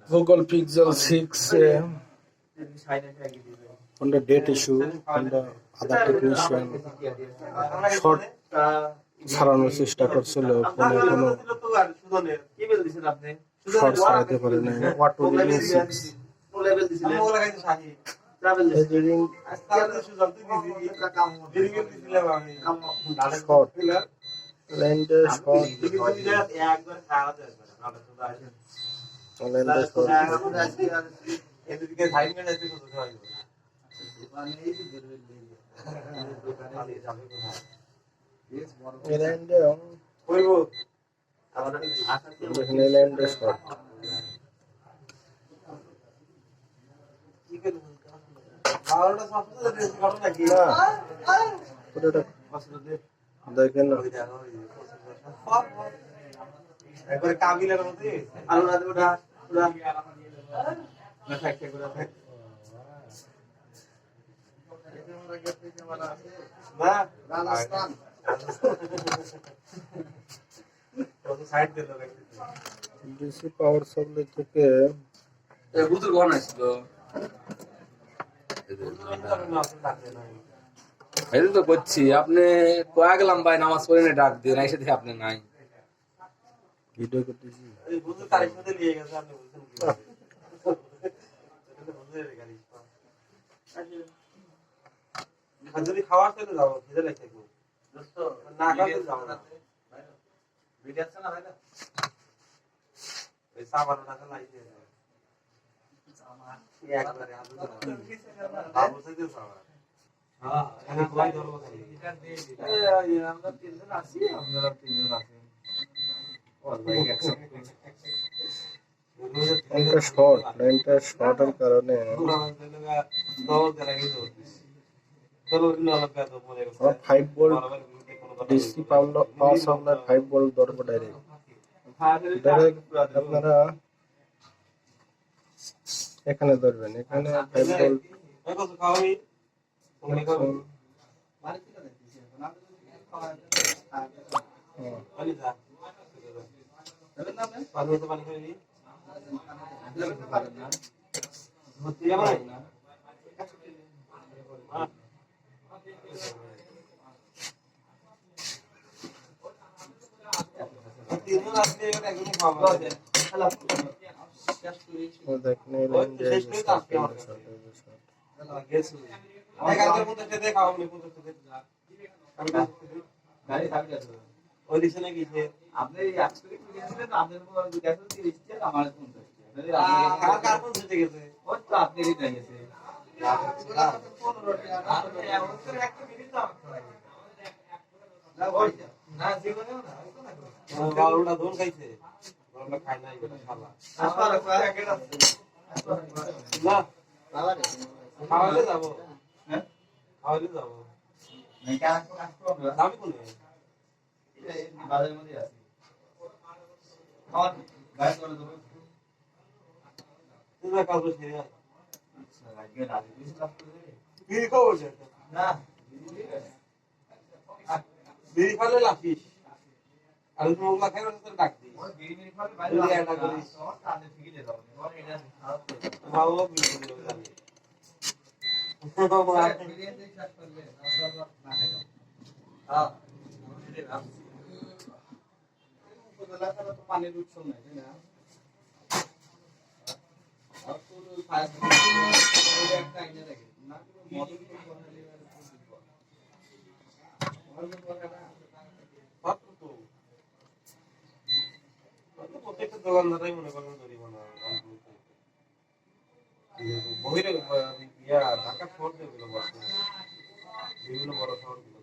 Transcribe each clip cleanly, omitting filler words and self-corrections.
Google Pixel 6 on the date issue on the other technician short ছাড়ানোর চেষ্টা করছিল ফোনে কোনো শর্ট ছাড়াতে পারে না What will you six short land short এদিকে সাইড মেরে আছে কত হয় land কইব দেখেন land short কি করে বারোটা সবচেয়ে বেশি কারণ নাকি না পুরোটা দেখেন না একবারে কাবিলার মধ্যে আলু রাতে ওটা পুরো না থাকে করে থাকে না রাজস্থান কত সাইড দিল ডিসি পাওয়ার সাপ্লাই থেকে বুতুর কোন আসছিল এই তো করছি আপনি কয়েক লম্বায় নামাজ পড়ে না ডাক দিয়ে নাই সাথে আপনি নাই ভিডিও করতেছি এই বুতুর তারিখ মধ্যে নিয়ে গেছে আপনি বলছেন কি বুতুর গাড়ি যদি খাওয়ার সাথে যাবো খেতে লাগছে দোস্ত না খাওয়াতে যাবো না ভিডিও আছে না ভাই এই সাবান না লাইছে একবারে বাবু থেকে সাবান হ্যাঁ আমি কই ধরবো এই আমরা তিনজন আছি আপনারা তিনজন আছেন ওয়াল্লাহি গেছে লাইনটা শর্টের কারণে চলো ইনশাআল্লাহ তো পরে 5 volt DC power supply 5 volt ধরবো ডাইরেক্ট আপনারা এখানে ধরবেন এখানে 5 ভোল্ট কত খাওয়াই তুমি খাও পানি যা পানি তো পানি খাই হতে যাবে না তিনজন আসলে এটা একদম খাওয়া হবে হ্যালো দেখনে শেষ করে আসতে হবে গেছে এখানের মধ্যে খেতে খাও আমি কোথাও খেতে আমি গাড়ি থাকবে আছে ওই দিছে নাকি যে আপনি অ্যাকচুয়ালি কি গেছিলেন আপনাদের মধ্যে গ্যাস 30 টা আমার 50 টা আমার কার্বন যেতে গেছে ওই তো আপনারই যাই গেছে 15 টা আর ওই একটা মিনিট দাও না জীবনেও না বারোটা দোন খাইছে বারোটা খাই নাই এটা শালা আসলে প্যাকেট আছে না খাওয়ালে যাবো হ্যাঁ খাওয়ালে যাবো নাই কেন আসবো আমরা দামি কোনে এই বাজারের মধ্যে আছে খাওয়ার গায়ে করে দেবো তুমি কাজ করছিস আচ্ছা লাগে না বেশি কাজ করে বিড়ি খাওয়া যায় না বিড়ি খালে লাফিস আর তুমি ওগুলা খাই তো ডাক দিই বিড়ি খালে বাইরে ডাক দিস তাহলে ঠিকই দে দাও এটা ভালো বিড়ি করে জানি পানির উৎস নাই না প্রত্যেকটা দোকানদারাই মনে করেন গরিব না বহিরে ঢাকা শহর যেগুলো বসে বিভিন্ন বড় শহরগুলো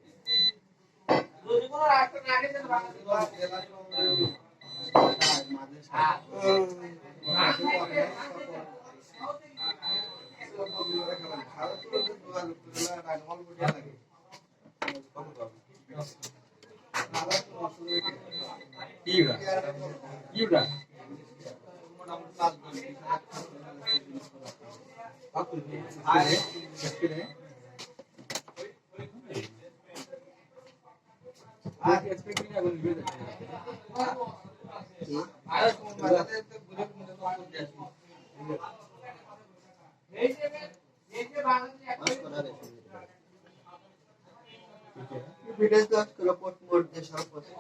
ভিডিও তো আজকাল পোস্ট মোড দিয়ে সব পোস্ট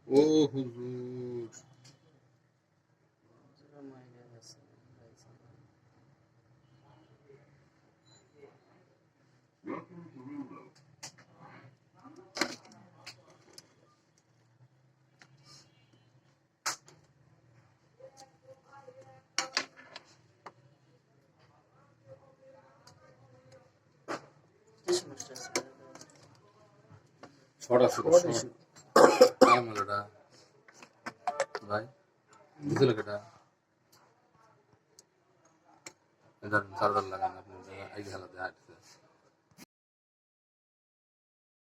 ও হুজুর শর্ট আছে শর্ট কার মালটা ভাই দিছিল কেটা এটা সারদার লাগান আপনি এই খেলাতে হাঁটছে